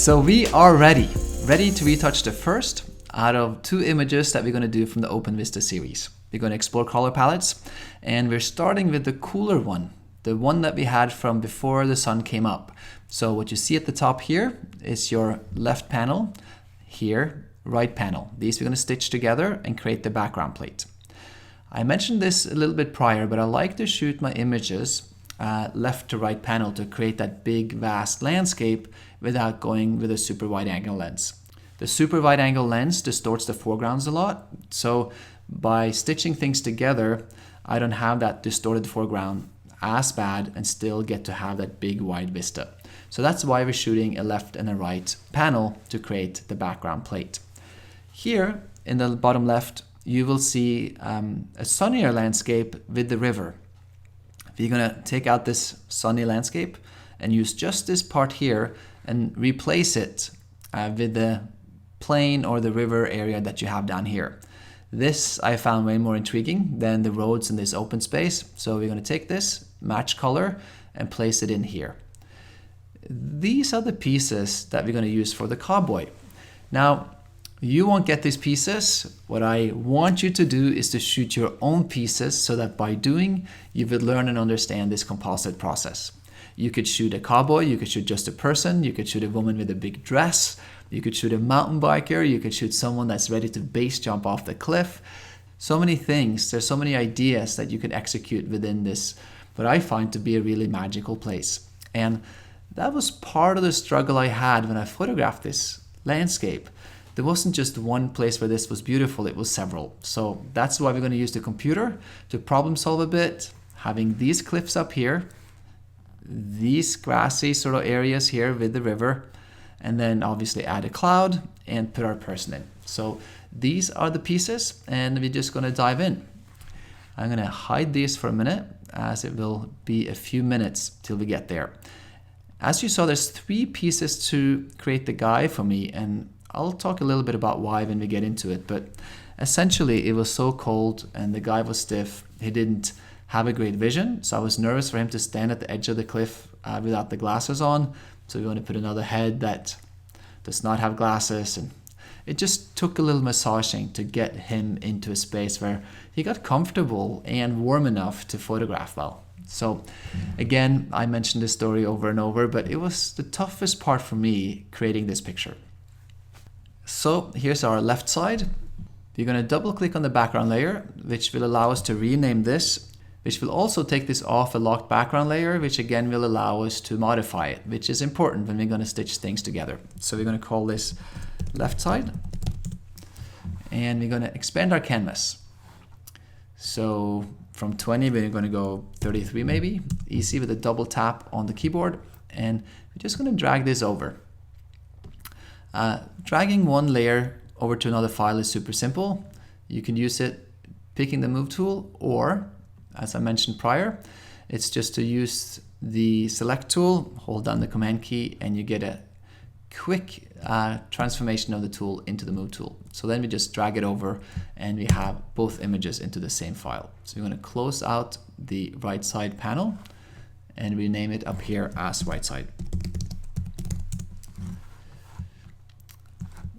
So we are ready to retouch the first out of 2 images that we're going to do from the Open Vista series. We're going to explore color palettes, and we're starting with the cooler one, the one that we had from before the sun came up. So what you see at the top here is your left panel, here, right panel. These we're going to stitch together and create the background plate. I mentioned this a little bit prior, but I like to shoot my images left to right panel to create that big vast landscape without going with a super wide angle lens. The super wide angle lens distorts the foregrounds a lot, so by stitching things together I don't have that distorted foreground as bad and still get to have that big wide vista. So that's why we're shooting a left and a right panel to create the background plate. Here in the bottom left you will see a sunnier landscape with the river. You're going to take out this sunny landscape and use just this part here and replace it with the plain or the river area that you have down here. This I found way more intriguing than the roads in this open space. So we're going to take this, match color, and place it in here. These are the pieces that we're going to use for the cowboy. Now, you won't get these pieces. What I want you to do is to shoot your own pieces so that by doing, you will learn and understand this composite process. You could shoot a cowboy, you could shoot just a person, you could shoot a woman with a big dress, you could shoot a mountain biker, you could shoot someone that's ready to base jump off the cliff. So many things, there's so many ideas that you can execute within this, what I find to be a really magical place. And that was part of the struggle I had when I photographed this landscape. There wasn't just one place where this was beautiful, it was several. So that's why we're going to use the computer to problem solve a bit, having these cliffs up here, these grassy sort of areas here with the river, and then obviously add a cloud and put our person in. So these are the pieces and we're just going to dive in. I'm going to hide these for a minute as it will be a few minutes till we get there. As you saw, there's 3 pieces to create the guy for me, and I'll talk a little bit about why when we get into it, but essentially it was so cold and the guy was stiff. He didn't have a great vision, so I was nervous for him to stand at the edge of the cliff without the glasses on. So we want to put another head that does not have glasses, and it just took a little massaging to get him into a space where he got comfortable and warm enough to photograph well. So again, I mentioned this story over and over, but it was the toughest part for me creating this picture. So here's our left side. We're going to double click on the background layer, which will allow us to rename this, which will also take this off a locked background layer, which again will allow us to modify it, which is important when we're going to stitch things together. So we're going to call this left side, and we're going to expand our canvas. So from 20, we're going to go 33 maybe, easy with a double tap on the keyboard, and we're just going to drag this over. Dragging one layer over to another file is super simple. You can use it picking the move tool, or as I mentioned prior, it's just to use the select tool, hold down the command key, and you get a quick transformation of the tool into the move tool. So then we just drag it over and we have both images into the same file. So we're going to close out the right side panel and rename it up here as right side.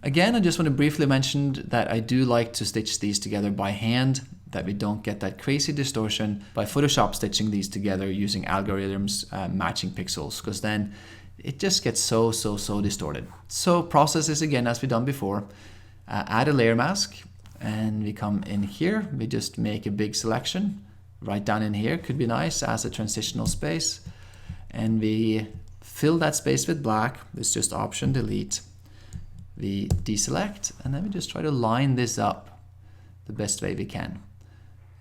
Again, I just want to briefly mention that I do like to stitch these together by hand, that we don't get that crazy distortion by Photoshop stitching these together using algorithms matching pixels, because then it just gets so distorted. So process this again as we've done before. Add a layer mask, and we come in here, we just make a big selection right down in here, could be nice as a transitional space, and we fill that space with black. It's just Option Delete. We deselect, and then we just try to line this up the best way we can.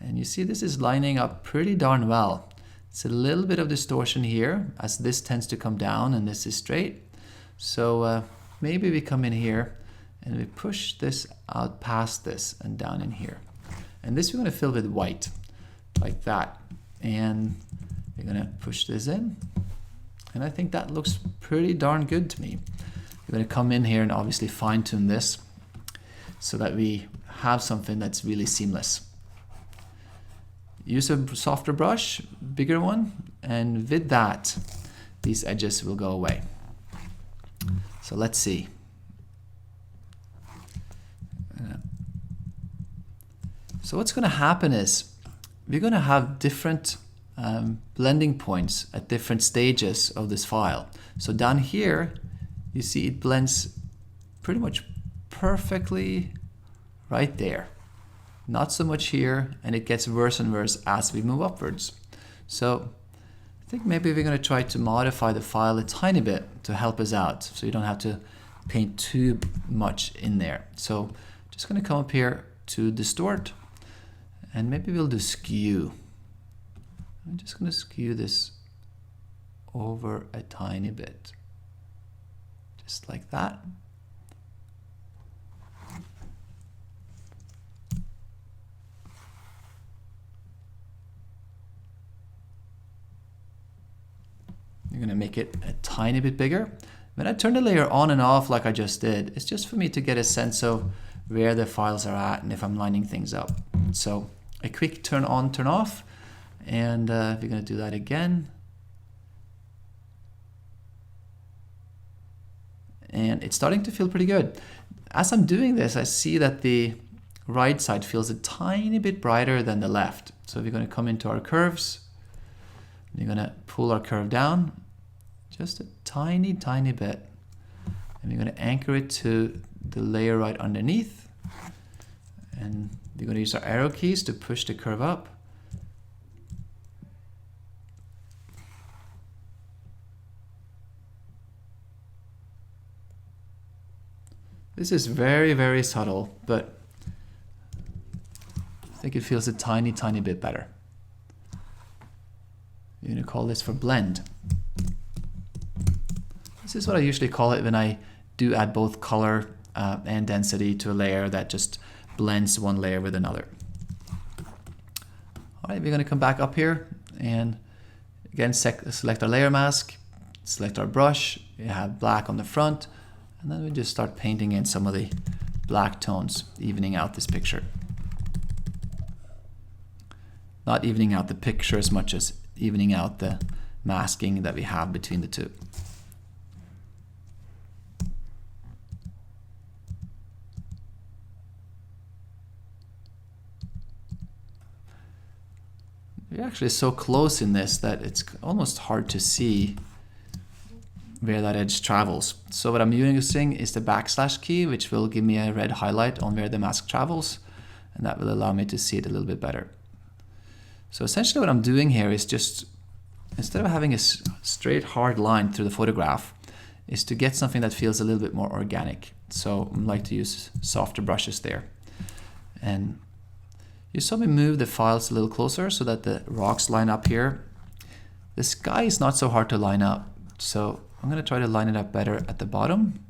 And you see this is lining up pretty darn well. It's a little bit of distortion here as this tends to come down and this is straight. So maybe we come in here and we push this out past this and down in here. And this we're going to fill with white like that. And we're going to push this in. And I think that looks pretty darn good to me. We're going to come in here and obviously fine tune this so that we have something that's really seamless. Use a softer brush, bigger one, and with that, these edges will go away. So let's see. So what's going to happen is we're going to have different blending points at different stages of this file. So down here, you see it blends pretty much perfectly right there. Not so much here, and it gets worse and worse as we move upwards. So I think maybe we're going to try to modify the file a tiny bit to help us out, so you don't have to paint too much in there. So just going to come up here to distort, and maybe we'll do skew. I'm just going to skew this over a tiny bit, just like that. You're going to make it a tiny bit bigger. When I turn the layer on and off like I just did, it's just for me to get a sense of where the files are at and if I'm lining things up. So a quick turn on, turn off, and we're going to do that again. And it's starting to feel pretty good. As I'm doing this, I see that the right side feels a tiny bit brighter than the left. So we're going to come into our curves. We're going to pull our curve down just a tiny, tiny bit. And we're going to anchor it to the layer right underneath. And we're going to use our arrow keys to push the curve up. This is very, very subtle, but I think it feels a tiny, tiny bit better. You're going to call this for blend. This is what I usually call it when I do add both color and density to a layer that just blends one layer with another. All right, we're going to come back up here and again select our layer mask, select our brush. We have black on the front, and then we just start painting in some of the black tones, evening out this picture. Not evening out the picture as much as evening out the masking that we have between the two. We're actually so close in this that it's almost hard to see where that edge travels. So what I'm using is the backslash key, which will give me a red highlight on where the mask travels, and that will allow me to see it a little bit better. So essentially what I'm doing here is just, instead of having a straight hard line through the photograph, is to get something that feels a little bit more organic. So I like to use softer brushes there. And you saw me move the files a little closer so that the rocks line up here. The sky is not so hard to line up. So I'm going to try to line it up better at the bottom,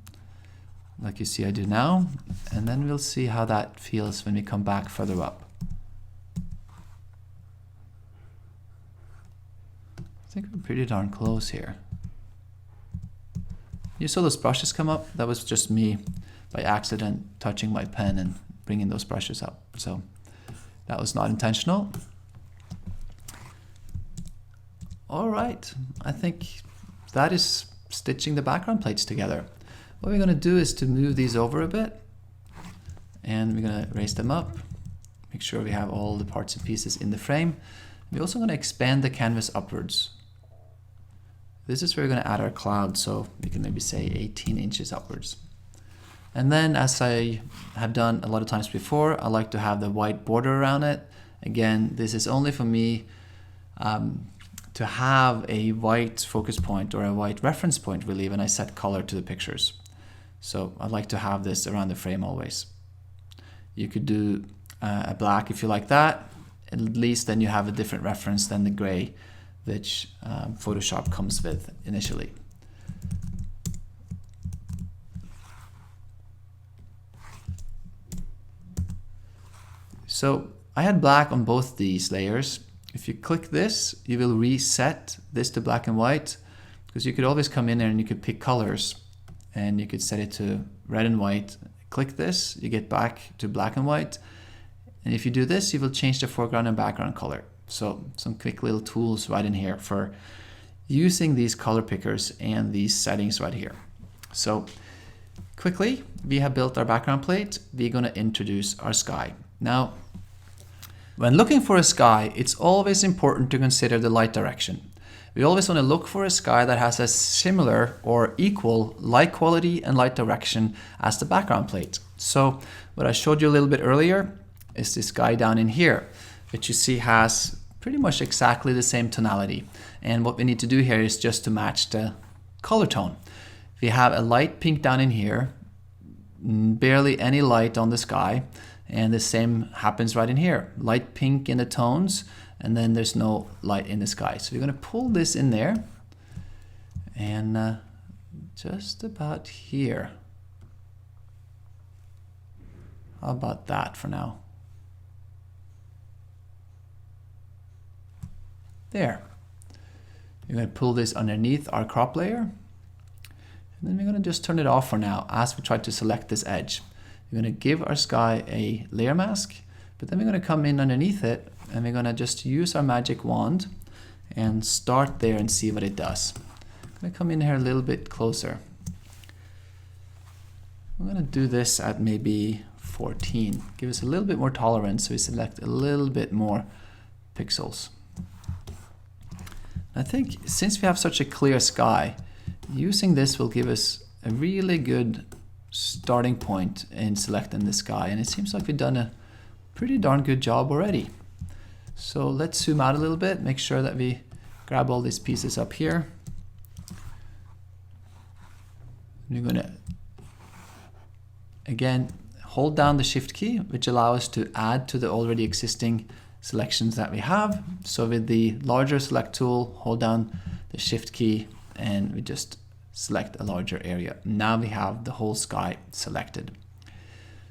like you see I do now. And then we'll see how that feels when we come back further up. I think we're pretty darn close here. You saw those brushes come up? That was just me by accident touching my pen and bringing those brushes up. So that was not intentional. All right, I think that is stitching the background plates together. What we're going to do is to move these over a bit, and we're going to raise them up, make sure we have all the parts and pieces in the frame. We're also going to expand the canvas upwards. This is where we're going to add our cloud, so we can maybe say 18 inches upwards. And then, as I have done a lot of times before, I like to have the white border around it. Again, this is only for me to have a white focus point or a white reference point really when I set color to the pictures. So I like to have this around the frame always. You could do a black if you like that. At least then you have a different reference than the gray which Photoshop comes with initially. So I had black on both these layers. If you click this, you will reset this to black and white, because you could always come in there and you could pick colors and you could set it to red and white. Click this, you get back to black and white. And if you do this, you will change the foreground and background color. So some quick little tools right in here for using these color pickers and these settings right here. So quickly, we have built our background plate. We're going to introduce our sky. Now, when looking for a sky, it's always important to consider the light direction. We always want to look for a sky that has a similar or equal light quality and light direction as the background plate. So what I showed you a little bit earlier is this sky down in here, which you see has pretty much exactly the same tonality. And what we need to do here is just to match the color tone. We have a light pink down in here, barely any light on the sky, and the same happens right in here. Light pink in the tones, and then there's no light in the sky. So we're going to pull this in there, and just about here. How about that for now? There. We're going to pull this underneath our crop layer, and then we're going to just turn it off for now as we try to select this edge. We're going to give our sky a layer mask, but then we're going to come in underneath it, and we're going to just use our magic wand and start there and see what it does. I'm going to come in here a little bit closer. I'm going to do this at maybe 14. Give us a little bit more tolerance, so we select a little bit more pixels. I think since we have such a clear sky, using this will give us a really good starting point in selecting the sky, and it seems like we've done a pretty darn good job already. So let's zoom out a little bit, make sure that we grab all these pieces up here. We're going to again hold down the shift key, which allows us to add to the already existing selections that we have. So with the larger select tool, hold down the shift key, and we just select a larger area. Now we have the whole sky selected.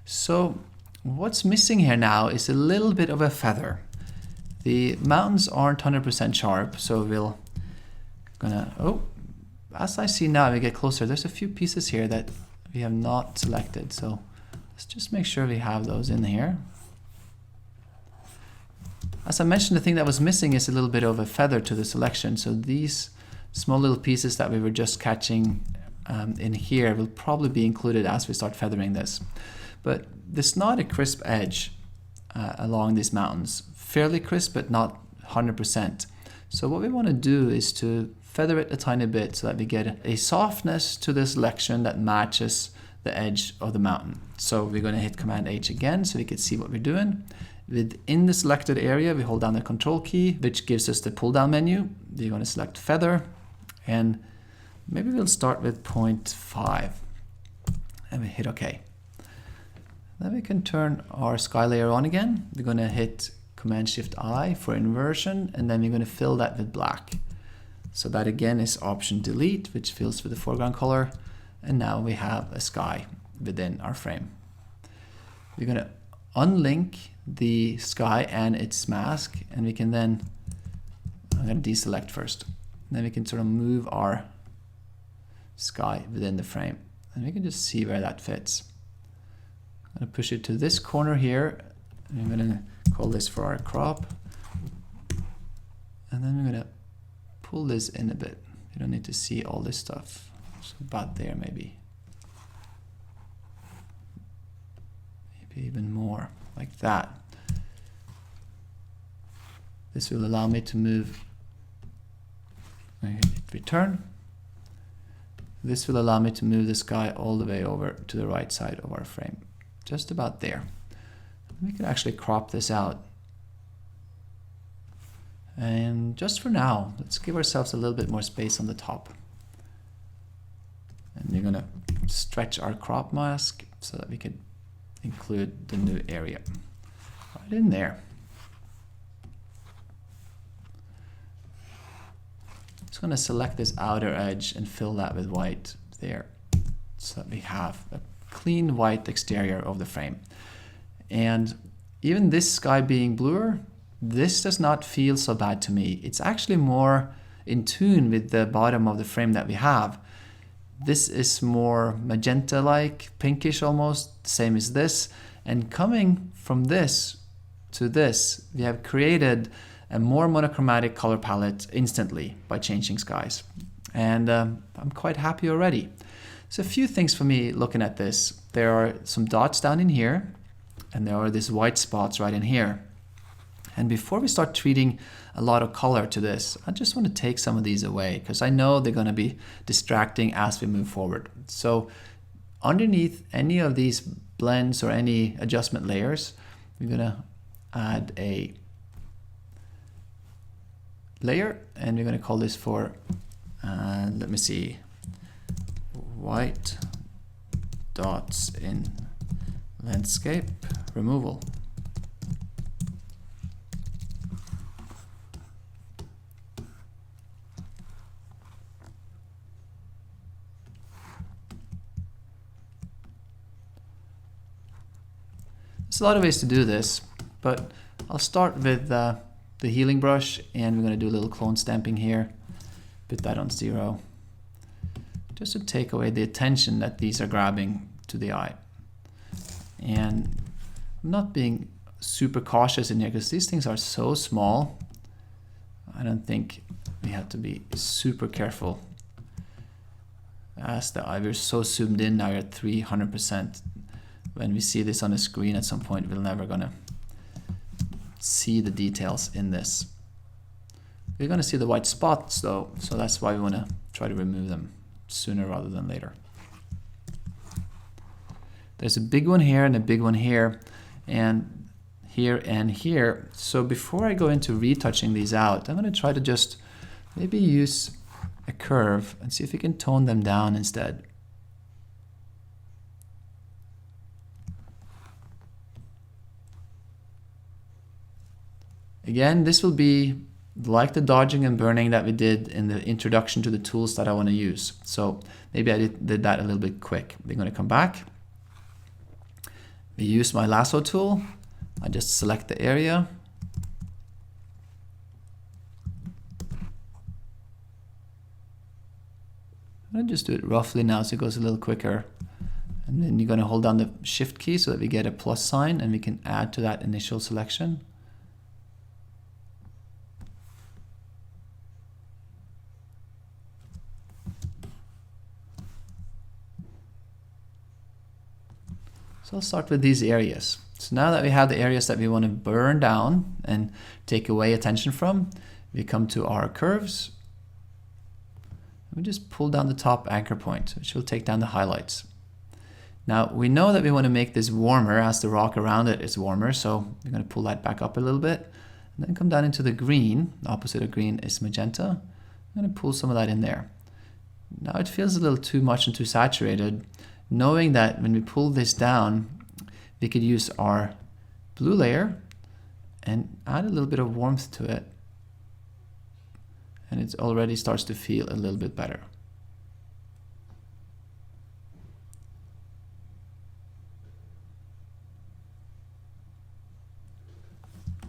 So what's missing here now is a little bit of a feather. The mountains aren't 100% sharp, so we'll as I see now, we get closer, there's a few pieces here that we have not selected, so let's just make sure we have those in here. As I mentioned, the thing that was missing is a little bit of a feather to the selection, so these small little pieces that we were just catching in here will probably be included as we start feathering this. But there's not a crisp edge along these mountains. Fairly crisp, but not 100%. So what we want to do is to feather it a tiny bit so that we get a softness to the selection that matches the edge of the mountain. So we're going to hit Command H again so we can see what we're doing. Within the selected area, we hold down the Control key, which gives us the pull down menu. We're going to select Feather, and maybe we'll start with 0.5, and we hit OK. Then we can turn our sky layer on again. We're going to hit Command-Shift-I for inversion, and then we're going to fill that with black. So that again is Option Delete, which fills with the foreground color, and now we have a sky within our frame. We're going to unlink the sky and its mask, and we can then, I'm going to deselect first, then we can sort of move our sky within the frame, and we can just see where that fits. I'm going to push it to this corner here, and I'm going to call this for our crop, and then we're going to pull this in a bit. You don't need to see all this stuff. So about there maybe even more, like that. This will allow me to move, return. This will allow me to move the sky all the way over to the right side of our frame, just about there. We can actually crop this out. And just for now, let's give ourselves a little bit more space on the top. And we're gonna stretch our crop mask so that we can include the new area right in there. Just gonna select this outer edge and fill that with white there, so that we have a clean white exterior of the frame. And even this sky being bluer, this does not feel so bad to me. It's actually more in tune with the bottom of the frame that we have. This is more magenta-like, pinkish almost, same as this. And coming from this to this, we have created a more monochromatic color palette instantly by changing skies. And I'm quite happy already. So a few things for me looking at this. There are some dots down in here, and there are these white spots right in here. And before we start treating a lot of color to this, I just want to take some of these away because I know they're going to be distracting as we move forward. So underneath any of these blends or any adjustment layers, we're going to add a layer, and we're going to call this for, let me see, white dots in landscape removal. There's a lot of ways to do this, but I'll start with the healing brush, and we're going to do a little clone stamping here. Put that on 0, just to take away the attention that these are grabbing to the eye. And I'm not being super cautious in here because these things are so small. I don't think we have to be super careful. As the eye, we're so zoomed in now, you're at 300%. When we see this on the screen at some point, we're never gonna see the details in this. We're gonna see the white spots though, so that's why we wanna try to remove them sooner rather than later. There's a big one here and a big one here, and here and here. So before I go into retouching these out, I'm gonna try to just maybe use a curve and see if we can tone them down instead. Again, this will be like the dodging and burning that we did in the introduction to the tools that I want to use. So maybe I did that a little bit quick. We're going to come back. We use my lasso tool. I just select the area. I'm going to just do it roughly now so it goes a little quicker. And then you're going to hold down the shift key so that we get a plus sign and we can add to that initial selection. So I'll start with these areas. So now that we have the areas that we want to burn down and take away attention from, we come to our curves. We just pull down the top anchor point, which will take down the highlights. Now we know that we want to make this warmer as the rock around it is warmer, so we're going to pull that back up a little bit and then come down into the green. The opposite of green is magenta. I'm going to pull some of that in there. Now it feels a little too much and too saturated. Knowing that when we pull this down, we could use our blue layer and add a little bit of warmth to it. And it already starts to feel a little bit better.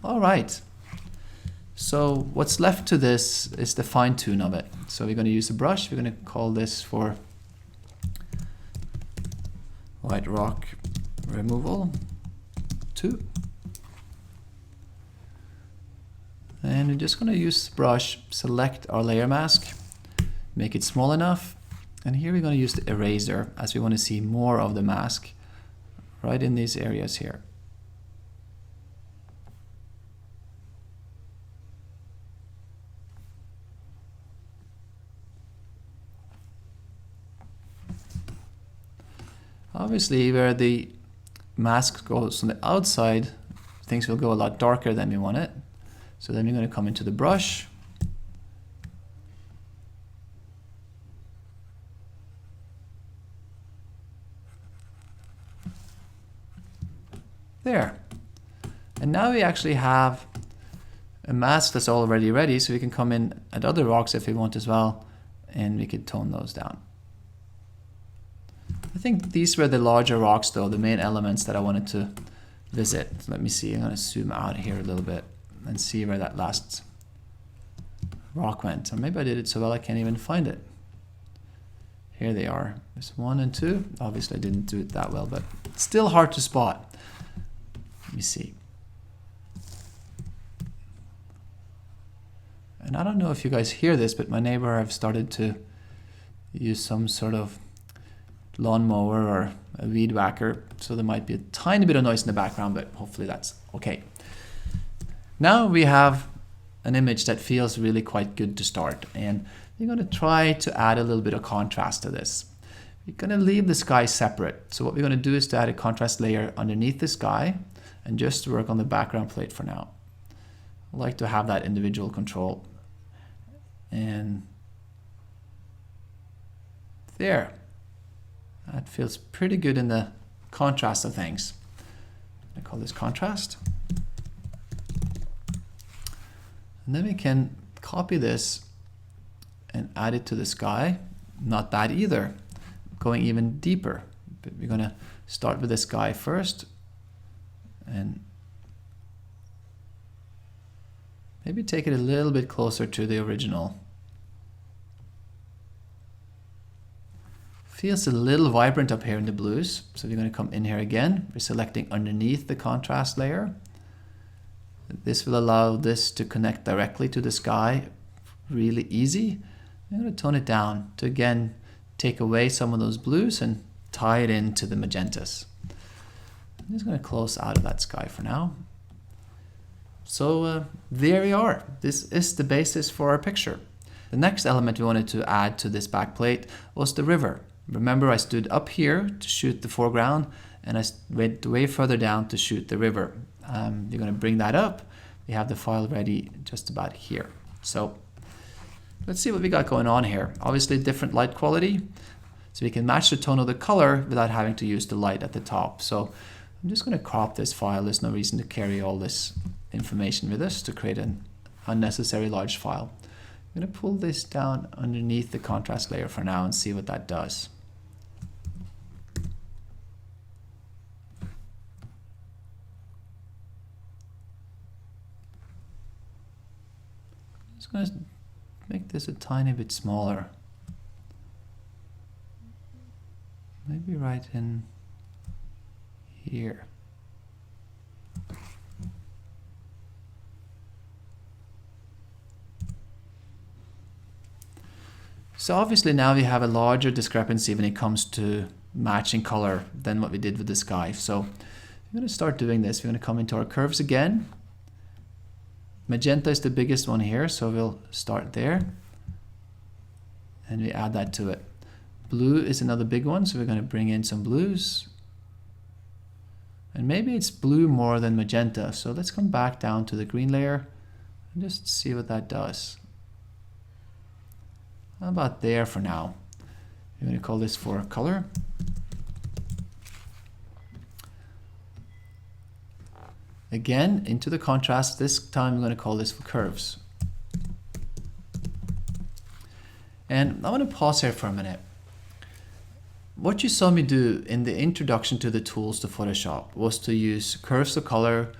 All right. So what's left to this is the fine tune of it. So we're going to use a brush. We're going to call this for white rock removal 2. And we're just going to use the brush, select our layer mask, make it small enough. And here we're going to use the eraser as we want to see more of the mask right in these areas here. Obviously, where the mask goes on the outside, things will go a lot darker than we want it. So then we're going to come into the brush. There. And now we actually have a mask that's already ready, so we can come in at other rocks if we want as well, and we could tone those down. I think these were the larger rocks though, the main elements that I wanted to visit. So let me see, I'm going to zoom out here a little bit and see where that last rock went. Or maybe I did it so well I can't even find it. Here they are. There's 1 and 2. Obviously I didn't do it that well, but it's still hard to spot. Let me see. And I don't know if you guys hear this, but my neighbor have started to use some sort of lawnmower or a weed whacker, so there might be a tiny bit of noise in the background, but hopefully that's okay. Now we have an image that feels really quite good to start, and we're going to try to add a little bit of contrast to this. We're going to leave the sky separate, so what we're going to do is to add a contrast layer underneath the sky and just work on the background plate for now. I like to have that individual control, and there. That feels pretty good in the contrast of things. I call this contrast. And then we can copy this and add it to the sky. Not bad either. Going even deeper. But we're going to start with the sky first. And maybe take it a little bit closer to the original. Feels a little vibrant up here in the blues. So we're going to come in here again. We're selecting underneath the contrast layer. This will allow this to connect directly to the sky really easy. I'm going to tone it down to again take away some of those blues and tie it into the magentas. I'm just going to close out of that sky for now. So there we are. This is the basis for our picture. The next element we wanted to add to this backplate was the river. Remember, I stood up here to shoot the foreground, and I went way further down to shoot the river. You're going to bring that up. We have the file ready just about here. So let's see what we got going on here. Obviously different light quality, so we can match the tone of the color without having to use the light at the top. So I'm just going to crop this file. There's no reason to carry all this information with us to create an unnecessary large file. I'm going to pull this down underneath the contrast layer for now and see what that does. I'm just going to make this a tiny bit smaller. Maybe right in here. So obviously now we have a larger discrepancy when it comes to matching color than what we did with the sky. So I'm going to start doing this. We're going to come into our curves again. Magenta is the biggest one here, so we'll start there. And we add that to it. Blue is another big one, so we're going to bring in some blues. And maybe it's blue more than magenta, so let's come back down to the green layer and just see what that does. How about there for now? We're going to call this for color. Again, into the contrast. This time I'm going to call this for curves. And I want to pause here for a minute. What you saw me do in the introduction to the tools to Photoshop was to use curves of color,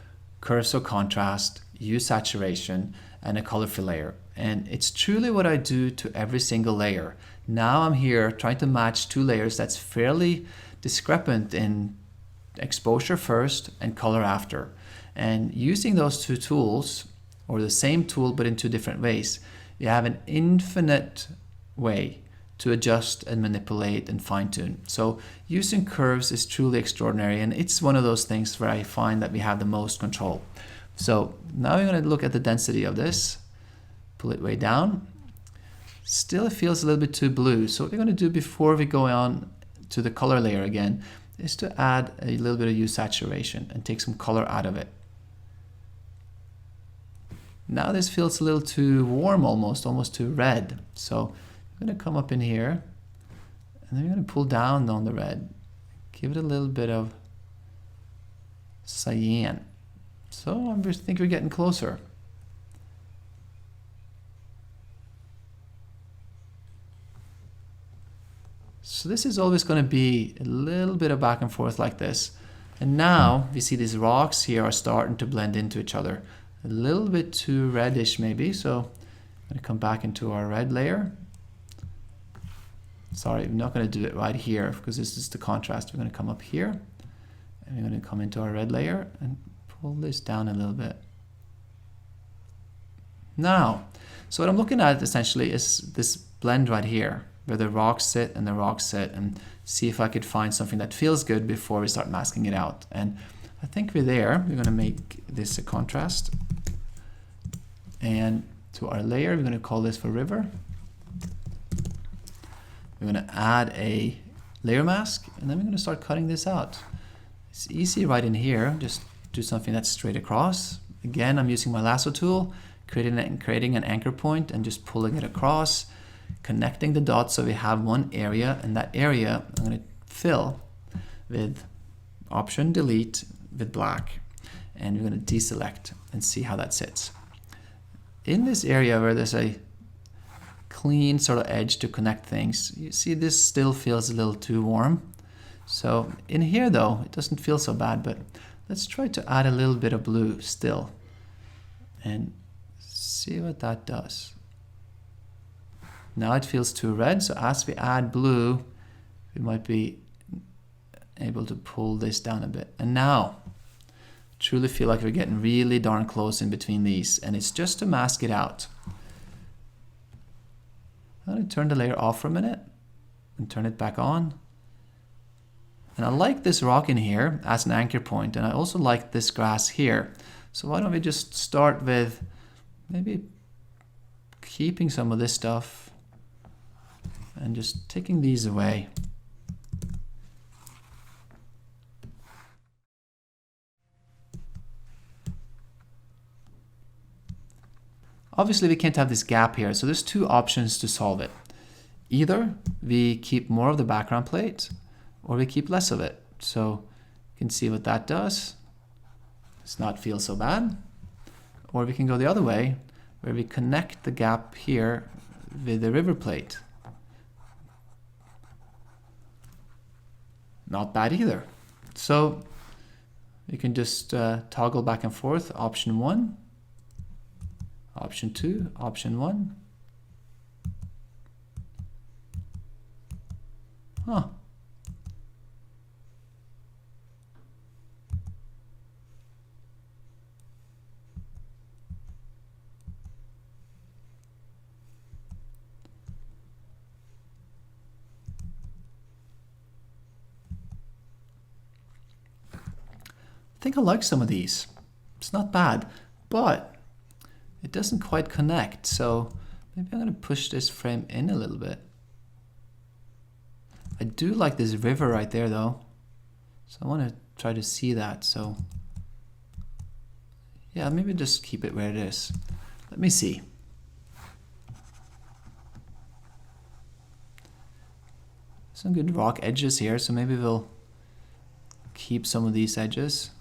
curves of contrast, use saturation, and a color fill layer. And it's truly what I do to every single layer. Now I'm here trying to match two layers that's fairly discrepant in exposure first and color after. And using those two tools, or the same tool but in two different ways, you have an infinite way to adjust and manipulate and fine-tune. So using curves is truly extraordinary, and it's one of those things where I find that we have the most control. So now we're going to look at the density of this, pull it way down. Still it feels a little bit too blue, so what we're going to do before we go on to the color layer again is to add a little bit of hue saturation and take some color out of it. Now this feels a little too warm, almost too red. So I'm going to come up in here and then we're going to pull down on the red. Give it a little bit of cyan. So I think we're getting closer. So this is always going to be a little bit of back and forth like this. And now we see these rocks here are starting to blend into each other. A little bit too reddish maybe, so I'm going to come back into our red layer. Sorry, I'm not going to do it right here because this is the contrast. We're going to come up here and we're going to come into our red layer and pull this down a little bit. Now, so what I'm looking at essentially is this blend right here. where the rocks sit and the rocks sit, and see if I could find something that feels good before we start masking it out. And I think we're there. We're going to make this a contrast. And to our layer, we're going to call this for river. We're going to add a layer mask, and then we're going to start cutting this out. It's easy right in here. Just do something that's straight across. Again, I'm using my lasso tool, creating an anchor point and just pulling it across, connecting the dots so we have one area, and that area I'm going to fill with Option Delete with black, and we're going to deselect and see how that sits. In this area where there's a clean sort of edge to connect things, you see this still feels a little too warm. So in here though, it doesn't feel so bad, but let's try to add a little bit of blue still and see what that does. Now it feels too red, so as we add blue, we might be able to pull this down a bit. And now, truly feel like we're getting really darn close in between these, and it's just to mask it out. I'm going to turn the layer off for a minute and turn it back on. And I like this rock in here as an anchor point, and I also like this grass here. So why don't we just start with maybe keeping some of this stuff and just taking these away. Obviously we can't have this gap here, so there's two options to solve it. Either we keep more of the background plate, or we keep less of it. So you can see what that does. It's not feel so bad. Or we can go the other way, where we connect the gap here with the river plate. Not bad either. So you can just toggle back and forth, option 1, option 2, option 1. Huh. I think I like some of these. It's not bad, but it doesn't quite connect. So maybe I'm going to push this frame in a little bit. I do like this river right there though. So I want to try to see that. So yeah, maybe just keep it where it is. Let me see. Some good rock edges here, so maybe we'll keep some of these edges.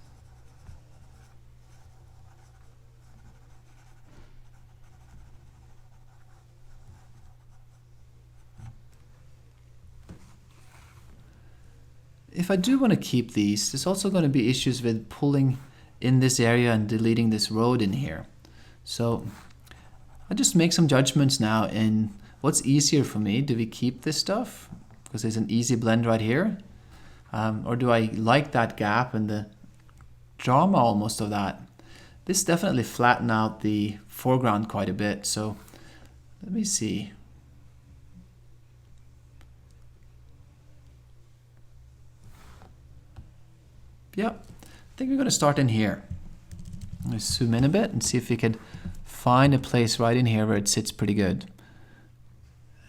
If I do want to keep these, there's also going to be issues with pulling in this area and deleting this road in here. So I just make some judgments now in what's easier for me. Do we keep this stuff because there's an easy blend right here? Or do I like that gap and the drama almost of that? This definitely flattened out the foreground quite a bit. So let me see. Yep, I think we're going to start in here. I'm going to zoom in a bit and see if we could find a place right in here where it sits pretty good.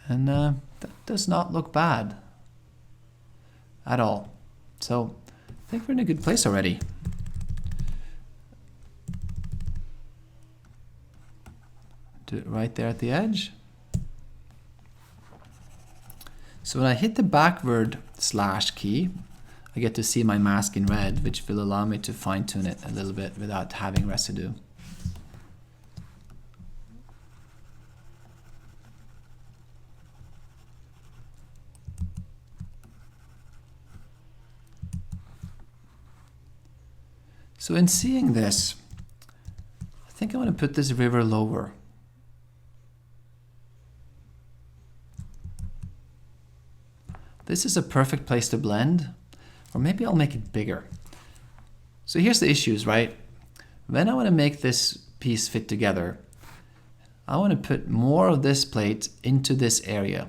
And that does not look bad at all. So I think we're in a good place already. Do it right there at the edge. So when I hit the backward / key, I get to see my mask in red, which will allow me to fine tune it a little bit without having residue. So in seeing this, I think I want to put this river lower. This is a perfect place to blend. Or maybe I'll make it bigger. So here's the issues, right? When I want to make this piece fit together, I want to put more of this plate into this area.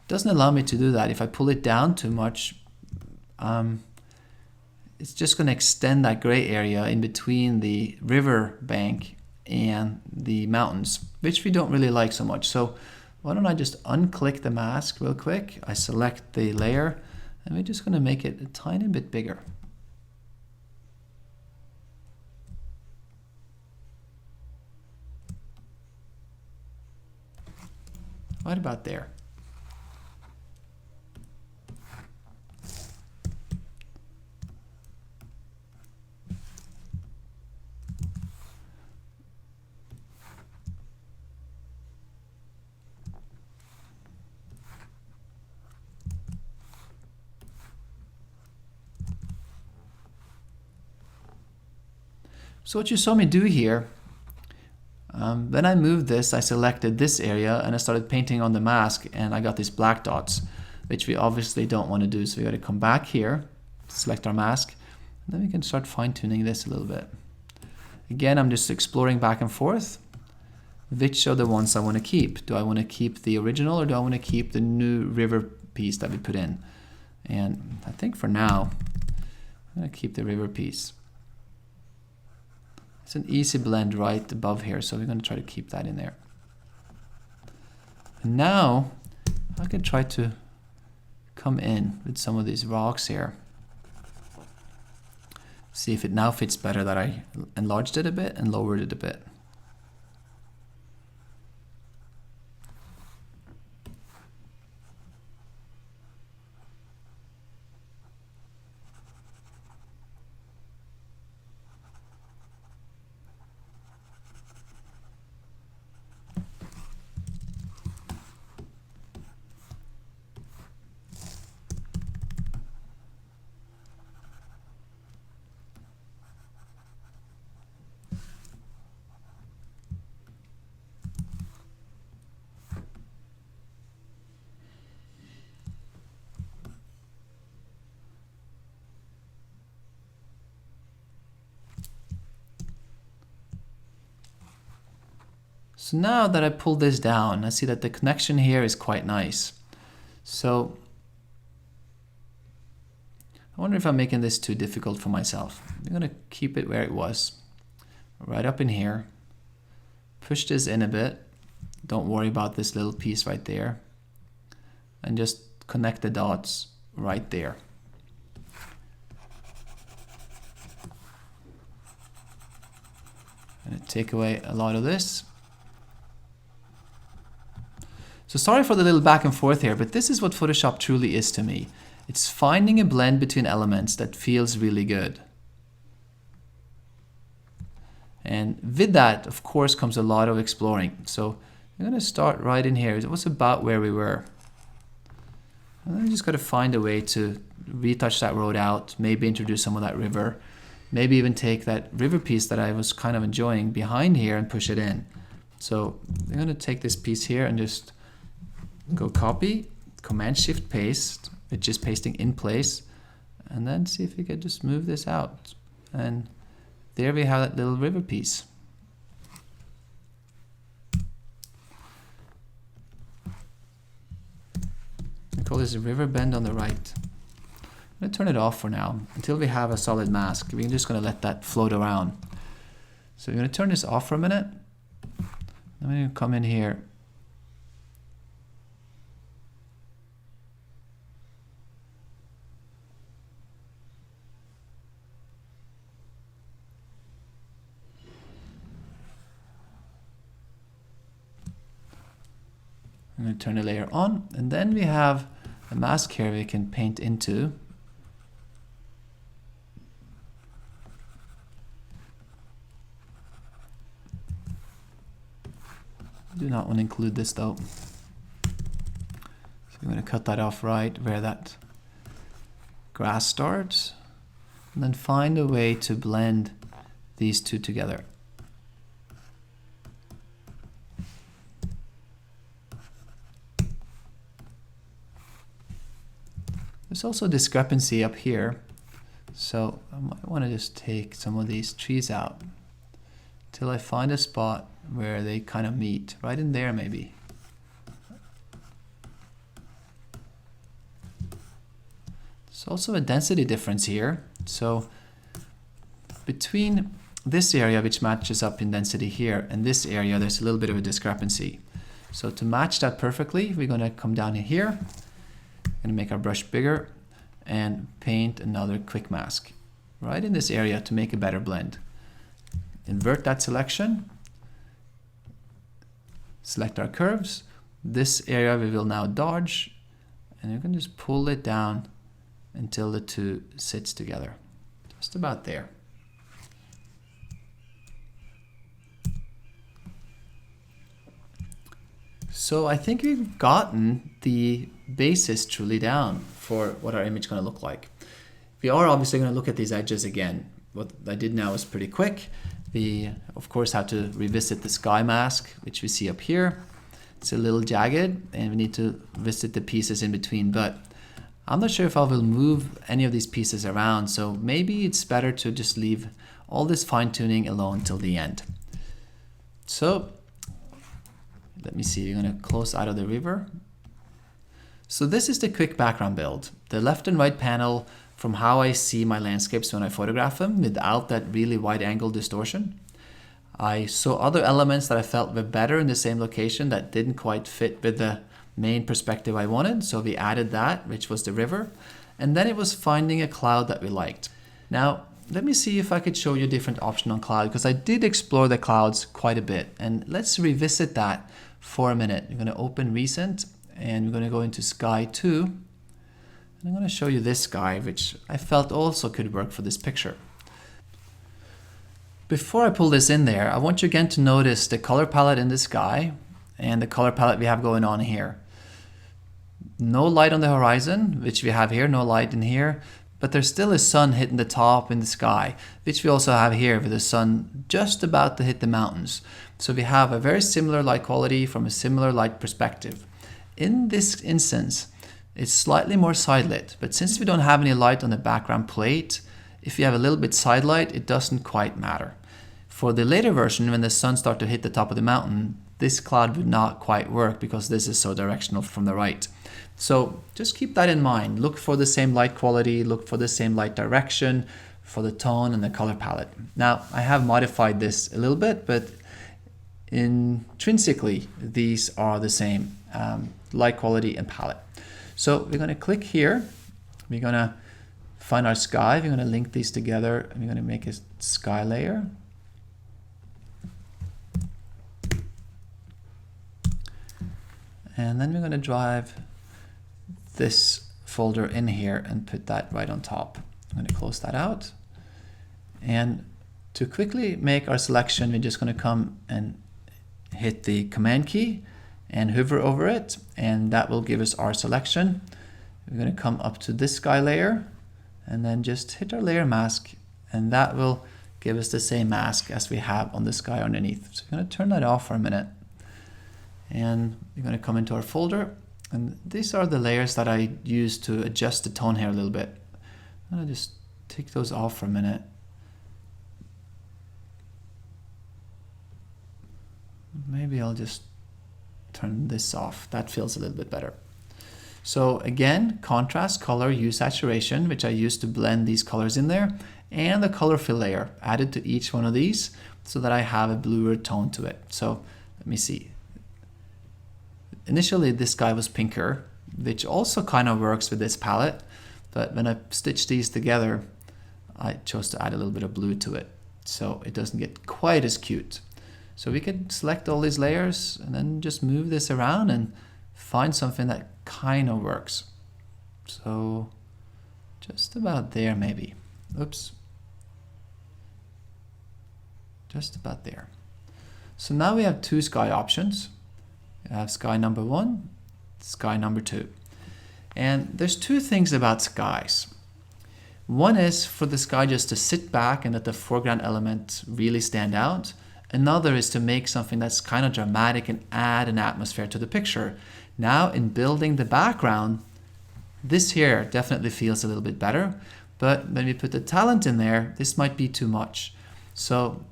doesn't allow me to do that. If I pull it down too much, it's just going to extend that gray area in between the river bank and the mountains, which we don't really like so much. So why don't I just unclick the mask real quick? I select the layer, and we're just going to make it a tiny bit bigger. Right about there. So what you saw me do here, when I moved this, I selected this area and I started painting on the mask, and I got these black dots, which we obviously don't want to do. So we got to come back here, select our mask, and then we can start fine-tuning this a little bit. Again, I'm just exploring back and forth. Which are the ones I want to keep? Do I want to keep the original, or do I want to keep the new river piece that we put in? And I think for now, I'm going to keep the river piece. It's an easy blend right above here, so we're going to try to keep that in there. And now I can try to come in with some of these rocks here. See if it now fits better that I enlarged it a bit and lowered it a bit. So now that I pulled this down, I see that the connection here is quite nice. So I wonder if I'm making this too difficult for myself. I'm going to keep it where it was, right up in here. Push this in a bit. Don't worry about this little piece right there. And just connect the dots right there. I'm going to take away a lot of this. So sorry for the little back and forth here, but this is what Photoshop truly is to me. It's finding a blend between elements that feels really good. And with that, of course, comes a lot of exploring. So I'm going to start right in here. It was about where we were. And then we just got to find a way to retouch that road out, maybe introduce some of that river, maybe even take that river piece that I was kind of enjoying behind here and push it in. So I'm going to take this piece here and just go copy, Command-Shift paste, it's just pasting in place, and then see if we could just move this out. And there we have that little river piece. We call this a river bend on the right. I'm going to turn it off for now until we have a solid mask. We're just going to let that float around. So we're going to turn this off for a minute. Then we're going to come in here. I'm going to turn the layer on, and then we have a mask here we can paint into. Do not want to include this though. So I'm going to cut that off right where that grass starts, and then find a way to blend these two together. There's also a discrepancy up here, so I might want to just take some of these trees out till I find a spot where they kind of meet, right in there maybe. There's also a density difference here. So between this area, which matches up in density here, and this area, there's a little bit of a discrepancy. So to match that perfectly, we're going to come down here, and make our brush bigger, and paint another quick mask right in this area to make a better blend. Invert that selection, select our curves. This area we will now dodge, and you can just pull it down until the two sits together, just about there. So I think we've gotten the basis truly down for what our image is going to look like. We are obviously going to look at these edges again. What I did now is pretty quick. We of course have to revisit the sky mask, which we see up here. It's a little jagged and we need to visit the pieces in between, but I'm not sure if I will move any of these pieces around, so maybe it's better to just leave all this fine tuning alone till the end. So let me see, we're going to close out of the river. So this is the quick background build. The left and right panel from how I see my landscapes when I photograph them without that really wide angle distortion. I saw other elements that I felt were better in the same location that didn't quite fit with the main perspective I wanted. So we added that, which was the river. And then it was finding a cloud that we liked. Now, let me see if I could show you a different option on cloud, because I did explore the clouds quite a bit. And let's revisit that for a minute. You're going to open recent and we're going to go into sky 2. And I'm going to show you this sky, which I felt also could work for this picture. Before I pull this in there, I want you again to notice the color palette in the sky and the color palette we have going on here. No light on the horizon, which we have here, no light in here, but there's still a sun hitting the top in the sky, which we also have here with the sun just about to hit the mountains. So we have a very similar light quality from a similar light perspective. In this instance, it's slightly more side lit, but since we don't have any light on the background plate, if you have a little bit side light, it doesn't quite matter. For the later version, when the sun starts to hit the top of the mountain, this cloud would not quite work because this is so directional from the right. So just keep that in mind. Look for the same light quality, look for the same light direction for the tone and the color palette. Now, I have modified this a little bit, but intrinsically, these are the same light quality and palette. So we're going to click here. We're going to find our sky. We're going to link these together and we're going to make a sky layer. And then we're going to drive this folder in here and put that right on top. I'm going to close that out. And to quickly make our selection, we're just going to come and hit the command key and hover over it, and that will give us our selection. We're going to come up to this sky layer and then just hit our layer mask, and that will give us the same mask as we have on the sky underneath. So we're going to turn that off for a minute. And we're going to come into our folder, and these are the layers that I use to adjust the tone here a little bit. I'm going to just take those off for a minute. Maybe I'll just turn this off. That feels a little bit better. So again, contrast, color, hue, saturation, which I use to blend these colors in there, and the color fill layer added to each one of these so that I have a bluer tone to it. So let me see. Initially, this guy was pinker, which also kind of works with this palette, but when I stitch these together, I chose to add a little bit of blue to it, so it doesn't get quite as cute. So we can select all these layers and then just move this around and find something that kind of works. So just about there maybe. Oops. Just about there. So now we have two sky options. We have sky number 1, sky number 2. And there's two things about skies. One is for the sky just to sit back and let the foreground element really stand out. Another is to make something that's kind of dramatic and add an atmosphere to the picture. Now in building the background, this here definitely feels a little bit better, but when we put the talent in there, this might be too much. So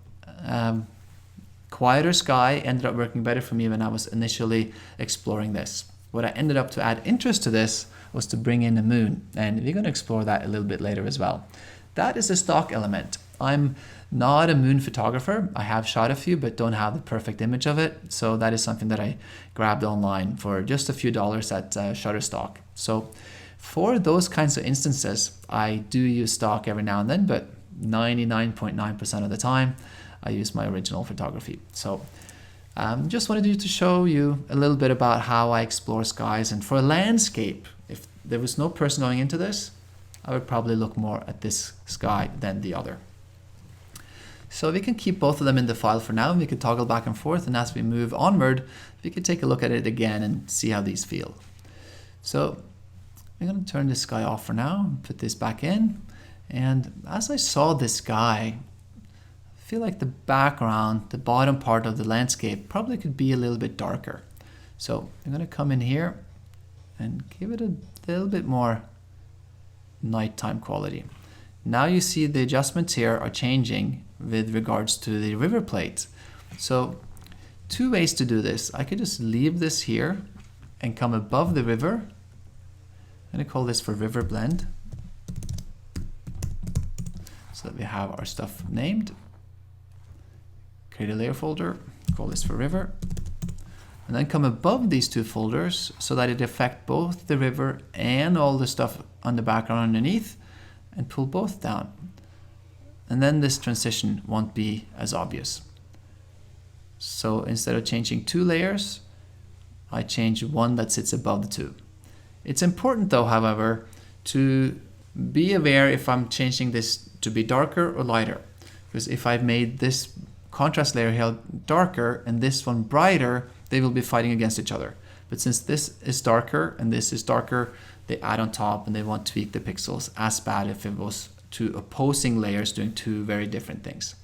quieter sky ended up working better for me when I was initially exploring this. what I ended up to add interest to this was to bring in a moon, and we're going to explore that a little bit later as well. That is the stock element. I'm not a moon photographer. I have shot a few, but don't have the perfect image of it. So that is something that I grabbed online for just a few dollars at Shutterstock. So for those kinds of instances, I do use stock every now and then, but 99.9% of the time, I use my original photography. So just wanted to show you a little bit about how I explore skies. And for a landscape, if there was no person going into this, I would probably look more at this sky than the other. So we can keep both of them in the file for now, and we can toggle back and forth, and as we move onward, we can take a look at it again and see how these feel. So I'm going to turn this sky off for now, put this back in, and as I saw this sky, I feel like the background, the bottom part of the landscape, probably could be a little bit darker. So I'm going to come in here and give it a little bit more nighttime quality. Now you see the adjustments here are changing with regards to the river plate. So two ways to do this. I could just leave this here and come above the river. I'm going to call this for river blend, so that we have our stuff named. Create a layer folder, call this for river, and then come above these two folders so that it affects both the river and all the stuff on the background underneath, and pull both down. And then this transition won't be as obvious. So instead of changing two layers, I change one that sits above the two. It's important though, however, to be aware if I'm changing this to be darker or lighter. Because if I've made this contrast layer here darker and this one brighter, they will be fighting against each other. But since this is darker and this is darker, they add on top and they won't tweak the pixels as bad if it was two opposing layers doing two very different things.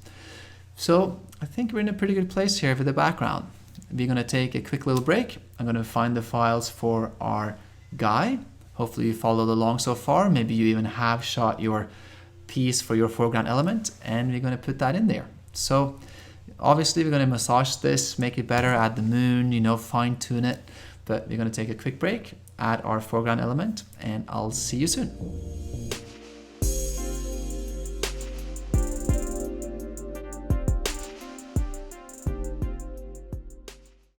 So I think we're in a pretty good place here for the background. We're going to take a quick little break. I'm going to find the files for our guy. Hopefully you followed along so far. Maybe you even have shot your piece for your foreground element, and we're going to put that in there. So obviously we're going to massage this, make it better, add the moon, fine tune it. But we're going to take a quick break, add our foreground element, and I'll see you soon.